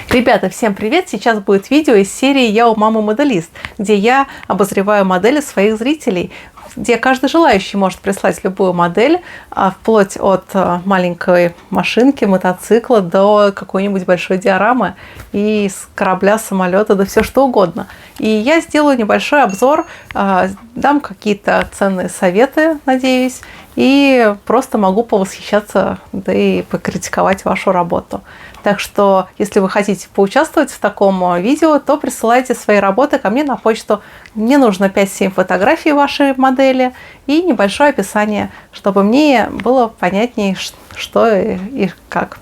Ребята, всем привет! Сейчас будет видео из серии «Я у мамы моделист», где я обозреваю модели своих зрителей, где каждый желающий может прислать любую модель, вплоть от маленькой машинки, мотоцикла до какой-нибудь большой диорамы и с корабля, самолета, да все что угодно. И я сделаю небольшой обзор, дам какие-то ценные советы, надеюсь, и просто могу повосхищаться, да и покритиковать вашу работу. Так что, если вы хотите поучаствовать в таком видео, то присылайте свои работы ко мне на почту. Мне нужно 5-7 фотографий вашей модели и небольшое описание, чтобы мне было понятнее, что и как.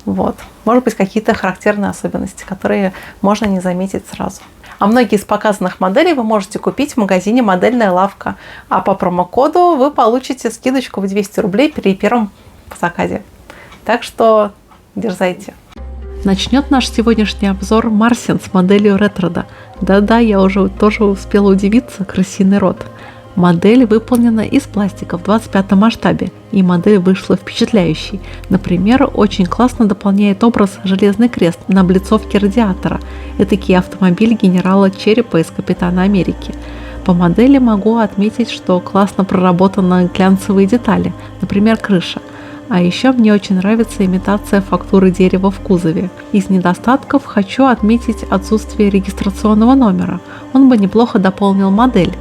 Вот. Может быть, какие-то характерные особенности, которые можно не заметить сразу. А многие из показанных моделей вы можете купить в магазине «Модельная лавка». А по промокоду вы получите скидочку в 200 рублей при первом заказе. Так что дерзайте. Начнет наш сегодняшний обзор Марсин с моделью Ретрода. Да-да, я уже тоже успела удивиться, крысиный рот. Модель выполнена из пластика в 25 масштабе, и модель вышла впечатляющей. Например, очень классно дополняет образ железный крест на облицовке радиатора, этакий автомобиль генерала Черепа из «Капитана Америки». По модели могу отметить, что классно проработаны глянцевые детали, например, крыша. А еще мне очень нравится имитация фактуры дерева в кузове. Из недостатков хочу отметить отсутствие регистрационного номера. Он бы неплохо дополнил модель.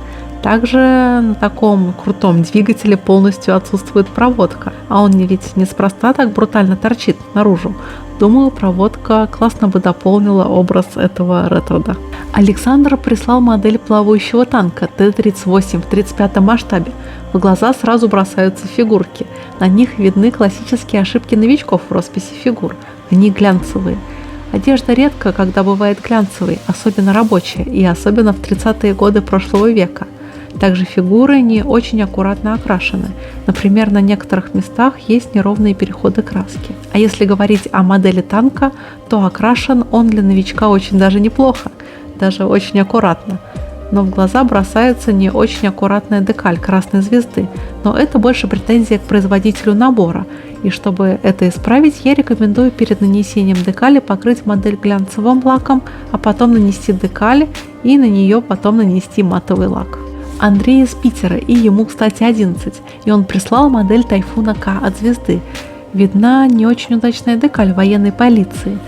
Также на таком крутом двигателе полностью отсутствует проводка, а он ведь неспроста так брутально торчит наружу. Думаю, проводка классно бы дополнила образ этого ретрода. Александр прислал модель плавающего танка Т-38 в 35 масштабе. В глаза сразу бросаются фигурки. На них видны классические ошибки новичков в росписи фигур. Они глянцевые. Одежда редко, когда бывает глянцевой, особенно рабочая, и особенно в 30-е годы прошлого века. Также фигуры не очень аккуратно окрашены. Например, на некоторых местах есть неровные переходы краски. А если говорить о модели танка, то окрашен он для новичка очень даже неплохо, даже очень аккуратно. Но в глаза бросается не очень аккуратная декаль красной звезды, но это больше претензия к производителю набора. И чтобы это исправить, я рекомендую перед нанесением декали покрыть модель глянцевым лаком, а потом нанести декаль и на нее потом нанести матовый лак. Андрей из Питера, и ему, кстати, 11, и он прислал модель Тайфуна К от звезды. Видна не очень удачная декаль военной полиции.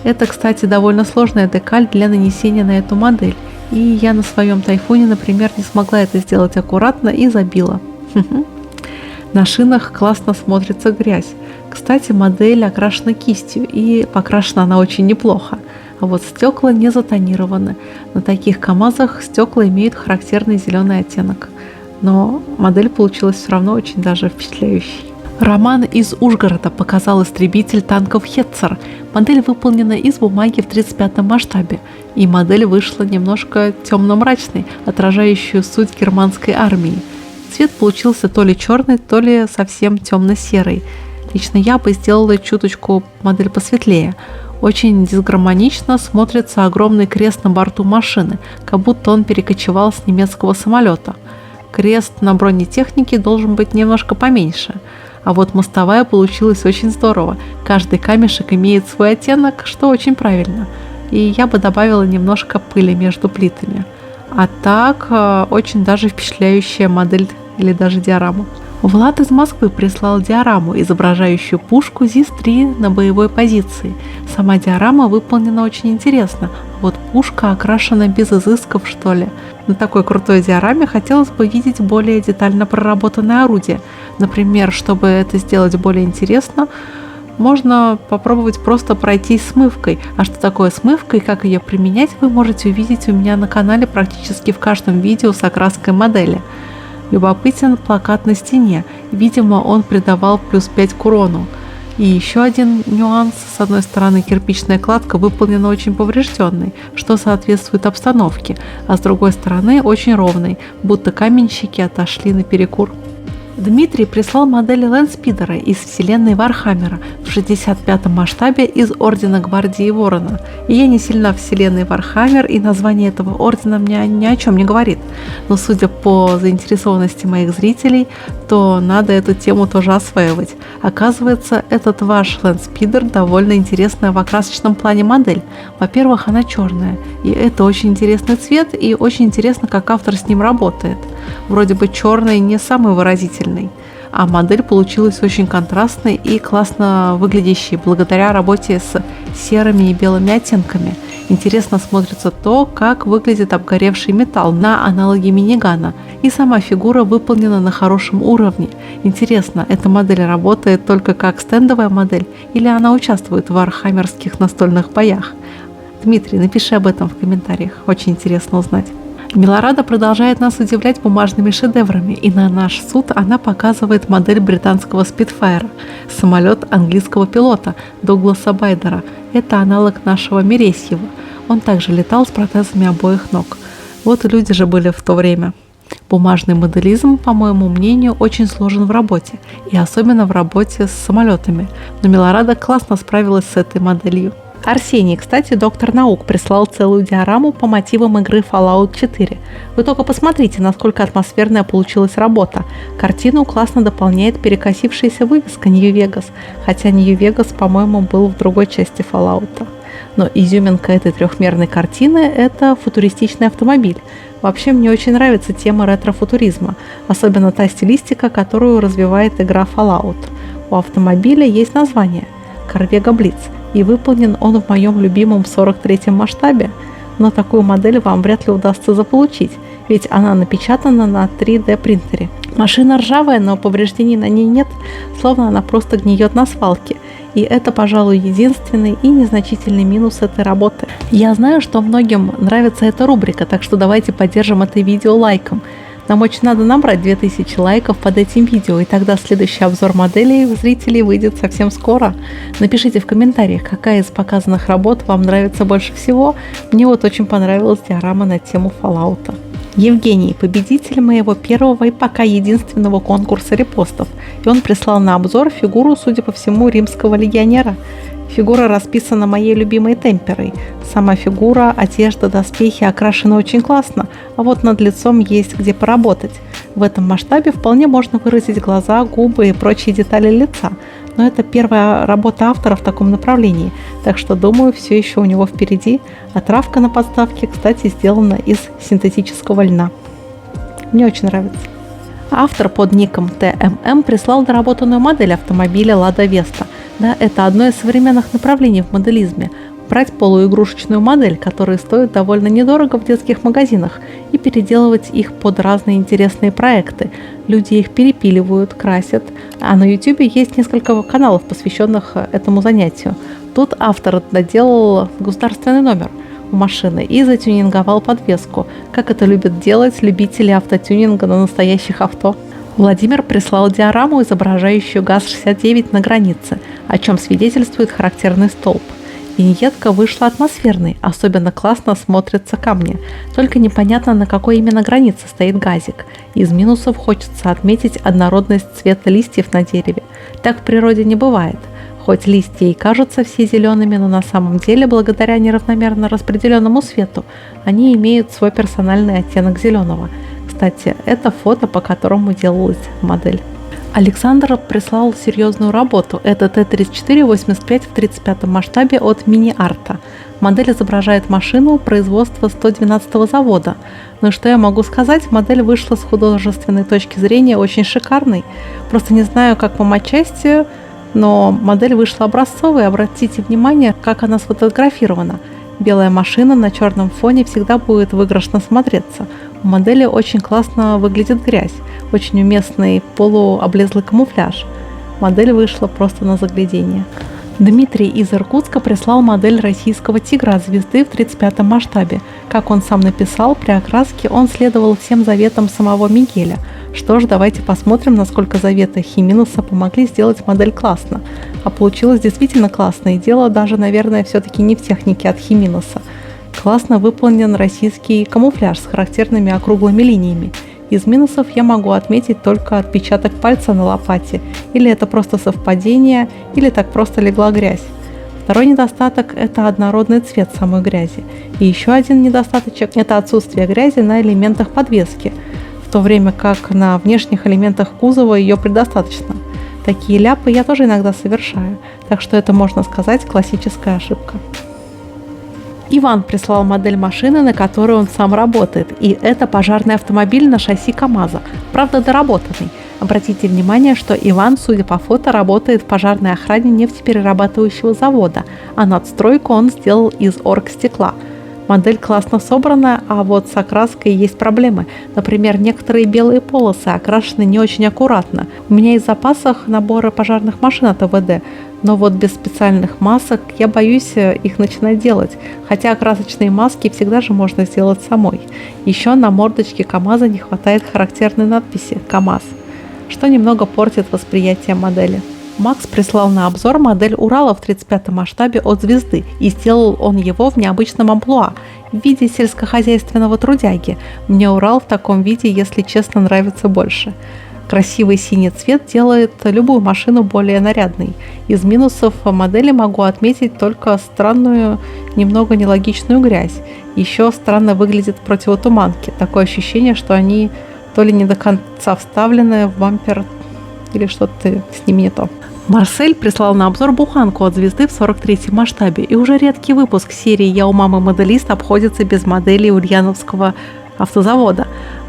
Это, кстати, довольно сложная декаль для нанесения на эту модель, и я на своем Тайфуне, например, не смогла это сделать аккуратно и забила. На шинах классно смотрится грязь. Кстати, модель окрашена кистью, и покрашена она очень неплохо. А вот стекла не затонированы. На таких КАМАЗах стекла имеют характерный зеленый оттенок. Но модель получилась все равно очень даже впечатляющей. Роман из Ужгорода показал истребитель танков Хетцер. Модель выполнена из бумаги в 35 масштабе. И модель вышла немножко темно-мрачной, отражающую суть германской армии. Цвет получился то ли черный, то ли совсем темно-серый. Лично я бы сделала чуточку модель посветлее. Очень дисгармонично смотрится огромный крест на борту машины, как будто он перекочевал с немецкого самолета. Крест на бронетехнике должен быть немножко поменьше. А вот мостовая получилась очень здорово. Каждый камешек имеет свой оттенок, что очень правильно. И я бы добавила немножко пыли между плитами. А так, очень даже впечатляющая модель или даже диорама. Влад из Москвы прислал диораму, изображающую пушку ЗИС-3 на боевой позиции. Сама диорама выполнена очень интересно, вот пушка окрашена без изысков, что ли. На такой крутой диораме хотелось бы видеть более детально проработанное орудие. Например, чтобы это сделать более интересно, можно попробовать просто пройтись смывкой. А что такое смывка и как ее применять, вы можете увидеть у меня на канале практически в каждом видео с окраской модели. Любопытен плакат на стене. Видимо, он придавал плюс 5 к урону. И еще один нюанс. С одной стороны, кирпичная кладка выполнена очень поврежденной, что соответствует обстановке, а с другой стороны, очень ровной, будто каменщики отошли наперекур. Дмитрий прислал модели лэндспидера из вселенной Вархаммера в 65-м масштабе из Ордена Гвардии Ворона. И я не сильна в вселенной Вархаммер, и название этого ордена мне ни о чем не говорит. Но судя по заинтересованности моих зрителей, то надо эту тему тоже осваивать. Оказывается, этот ваш лэндспидер довольно интересная в окрасочном плане модель. Во-первых, она черная, и это очень интересный цвет, и очень интересно, как автор с ним работает. Вроде бы черный не самый выразительный, а модель получилась очень контрастной и классно выглядящей благодаря работе с серыми и белыми оттенками. Интересно смотрится то, как выглядит обгоревший металл на аналоге минигана, и сама фигура выполнена на хорошем уровне. Интересно, эта модель работает только как стендовая модель или она участвует в вархаммерских настольных боях? Дмитрий, напиши об этом в комментариях, очень интересно узнать. Милорада продолжает нас удивлять бумажными шедеврами, и на наш суд она показывает модель британского Спитфайра, самолет английского пилота Дугласа Байдера. Это аналог нашего Мересьева. Он также летал с протезами обоих ног. Вот люди же были в то время. Бумажный моделизм, по моему мнению, очень сложен в работе, и особенно в работе с самолетами. Но Милорада классно справилась с этой моделью. Арсений, кстати, доктор наук, прислал целую диораму по мотивам игры Fallout 4. Вы только посмотрите, насколько атмосферная получилась работа. Картину классно дополняет перекосившаяся вывеска Нью-Вегас, хотя Нью-Вегас, по-моему, был в другой части Fallout. Но изюминка этой трехмерной картины – это футуристичный автомобиль. Вообще мне очень нравится тема ретро-футуризма, особенно та стилистика, которую развивает игра Fallout. У автомобиля есть название – Corvega Blitz, и выполнен он в моем любимом 43-м масштабе, но такую модель вам вряд ли удастся заполучить, ведь она напечатана на 3D принтере. Машина ржавая, но повреждений на ней нет, словно она просто гниет на свалке. И это, пожалуй, единственный и незначительный минус этой работы. Я знаю, что многим нравится эта рубрика, так что давайте поддержим это видео лайком. Нам очень надо набрать 2000 лайков под этим видео, и тогда следующий обзор моделей у зрителей выйдет совсем скоро. Напишите в комментариях, какая из показанных работ вам нравится больше всего. Мне вот очень понравилась диорама на тему Fallout. Евгений, победитель моего первого и пока единственного конкурса репостов, и он прислал на обзор фигуру, судя по всему, римского легионера. Фигура расписана моей любимой темперой. Сама фигура, одежда, доспехи окрашены очень классно, а вот над лицом есть где поработать. В этом масштабе вполне можно выразить глаза, губы и прочие детали лица, но это первая работа автора в таком направлении, так что, думаю, все еще у него впереди, а травка на подставке, кстати, сделана из синтетического льна. Мне очень нравится. Автор под ником TMM прислал доработанную модель автомобиля Lada Vesta. Да, это одно из современных направлений в моделизме. Брать полуигрушечную модель, которая стоит довольно недорого в детских магазинах, и переделывать их под разные интересные проекты. Люди их перепиливают, красят, а на YouTube есть несколько каналов, посвященных этому занятию. Тут автор доделал государственный номер у машины и затюнинговал подвеску, как это любят делать любители автотюнинга на настоящих авто. Владимир прислал диораму, изображающую ГАЗ-69 на границе, о чем свидетельствует характерный столб. Виньетка вышла атмосферной, особенно классно смотрятся камни. Только непонятно, на какой именно границе стоит газик. Из минусов хочется отметить однородность цвета листьев на дереве. Так в природе не бывает. Хоть листья и кажутся все зелеными, но на самом деле, благодаря неравномерно распределенному свету, они имеют свой персональный оттенок зеленого. Кстати, это фото, по которому делалась модель. Александр прислал серьезную работу. Это Т-34-85 в 35 масштабе от Мини-Арта. Модель изображает машину производства 112-го завода. Ну и что я могу сказать? Модель вышла с художественной точки зрения очень шикарной. Просто не знаю, как по матчасти, но модель вышла образцовой. Обратите внимание, как она сфотографирована. Белая машина на черном фоне всегда будет выигрышно смотреться. У модели очень классно выглядит грязь, очень уместный полуоблезлый камуфляж. Модель вышла просто на заглядение. Дмитрий из Иркутска прислал модель российского тигра от звезды в 35-м масштабе. Как он сам написал, при окраске он следовал всем заветам самого Мигеля. Что ж, давайте посмотрим, насколько заветы Химинуса помогли сделать модель классно. А получилось действительно классно, и дело даже, наверное, все-таки не в технике от Химинуса. Классно выполнен российский камуфляж с характерными округлыми линиями. Из минусов я могу отметить только отпечаток пальца на лопате, или это просто совпадение, или так просто легла грязь. Второй недостаток – это однородный цвет самой грязи. И еще один недостаточек – это отсутствие грязи на элементах подвески, в то время как на внешних элементах кузова ее предостаточно. Такие ляпы я тоже иногда совершаю, так что это, можно сказать, классическая ошибка. Иван прислал модель машины, на которой он сам работает, и это пожарный автомобиль на шасси КАМАЗа, правда доработанный. Обратите внимание, что Иван, судя по фото, работает в пожарной охране нефтеперерабатывающего завода, а надстройку он сделал из оргстекла. Модель классно собрана, а вот с окраской есть проблемы. Например, некоторые белые полосы окрашены не очень аккуратно. У меня есть в запасах наборы пожарных машин от АВД, но вот без специальных масок я боюсь их начинать делать, хотя красочные маски всегда же можно сделать самой. Еще на мордочке КАМАЗа не хватает характерной надписи «КАМАЗ», что немного портит восприятие модели. Макс прислал на обзор модель Урала в 35-м масштабе от Звезды, и сделал он его в необычном амплуа, в виде сельскохозяйственного трудяги. Мне Урал в таком виде, если честно, нравится больше. Красивый синий цвет делает любую машину более нарядной. Из минусов модели могу отметить только странную, немного нелогичную грязь. Еще странно выглядят противотуманки. Такое ощущение, что они то ли не до конца вставлены в бампер, или что-то с ними не то. Марсель прислал на обзор буханку от Звезды в 43-м масштабе, и уже редкий выпуск серии «Я у мамы моделист» обходится без моделей Ульяновского автозавода.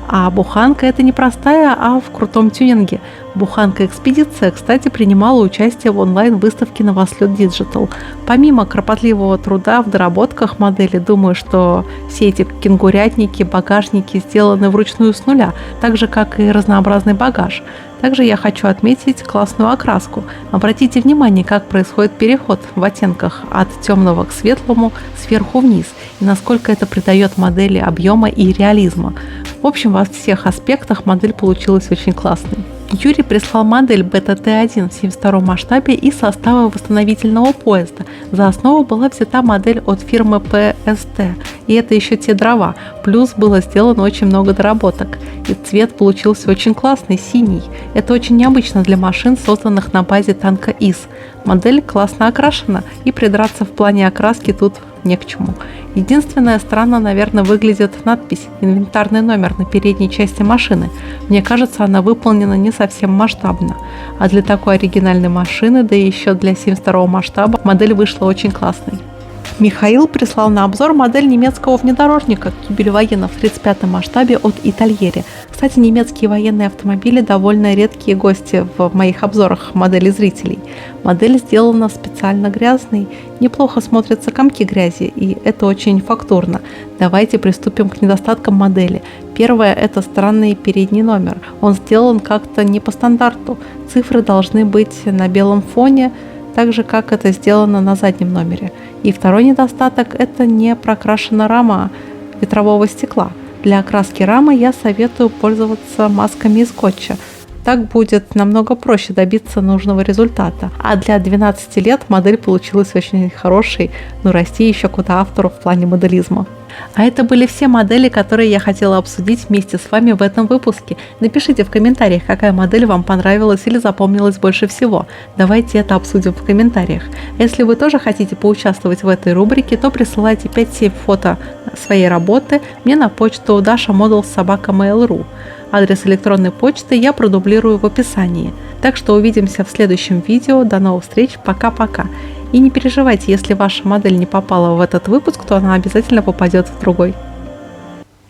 А буханка это не простая, а в крутом тюнинге. Буханка Экспедиция, кстати, принимала участие в онлайн-выставке Новослет Digital. Помимо кропотливого труда в доработках модели, думаю, что все эти кенгурятники, багажники сделаны вручную с нуля, так же, как и разнообразный багаж. Также я хочу отметить классную окраску. Обратите внимание, как происходит переход в оттенках от темного к светлому сверху вниз, и насколько это придает модели объема и реализма. В общем, во всех аспектах модель получилась очень классной. Юрий прислал модель БТТ-1 в 72-м масштабе и состава восстановительного поезда. За основу была взята модель от фирмы ПСТ. И это еще те дрова. Плюс было сделано очень много доработок. И цвет получился очень классный, синий. Это очень необычно для машин, созданных на базе танка ИС. Модель классно окрашена, и придраться в плане окраски тут не к чему. Единственное, странно, наверное, выглядит надпись «Инвентарный номер» на передней части машины. Мне кажется, она выполнена не совсем масштабно. А для такой оригинальной машины, да и еще для 72-го масштаба, модель вышла очень классной. Михаил прислал на обзор модель немецкого внедорожника «Кибель военно» в 35-м масштабе от Итальери. Кстати, немецкие военные автомобили довольно редкие гости в моих обзорах моделей зрителей. Модель сделана специально грязной, неплохо смотрятся комки грязи, и это очень фактурно. Давайте приступим к недостаткам модели. Первое – это странный передний номер. Он сделан как-то не по стандарту. Цифры должны быть на белом фоне, так же, как это сделано на заднем номере. И второй недостаток – это не прокрашена рама ветрового стекла. Для окраски рамы я советую пользоваться масками из скотча. Так будет намного проще добиться нужного результата. А для 12 лет модель получилась очень хорошей, но расти еще куда автору в плане моделизма. А это были все модели, которые я хотела обсудить вместе с вами в этом выпуске. Напишите в комментариях, какая модель вам понравилась или запомнилась больше всего. Давайте это обсудим в комментариях. Если вы тоже хотите поучаствовать в этой рубрике, то присылайте 5-7 фото своей работы мне на почту dashamodels@mail.ru. Адрес электронной почты я продублирую в описании. Так что увидимся в следующем видео. До новых встреч. Пока-пока. И не переживайте, если ваша модель не попала в этот выпуск, то она обязательно попадет в другой.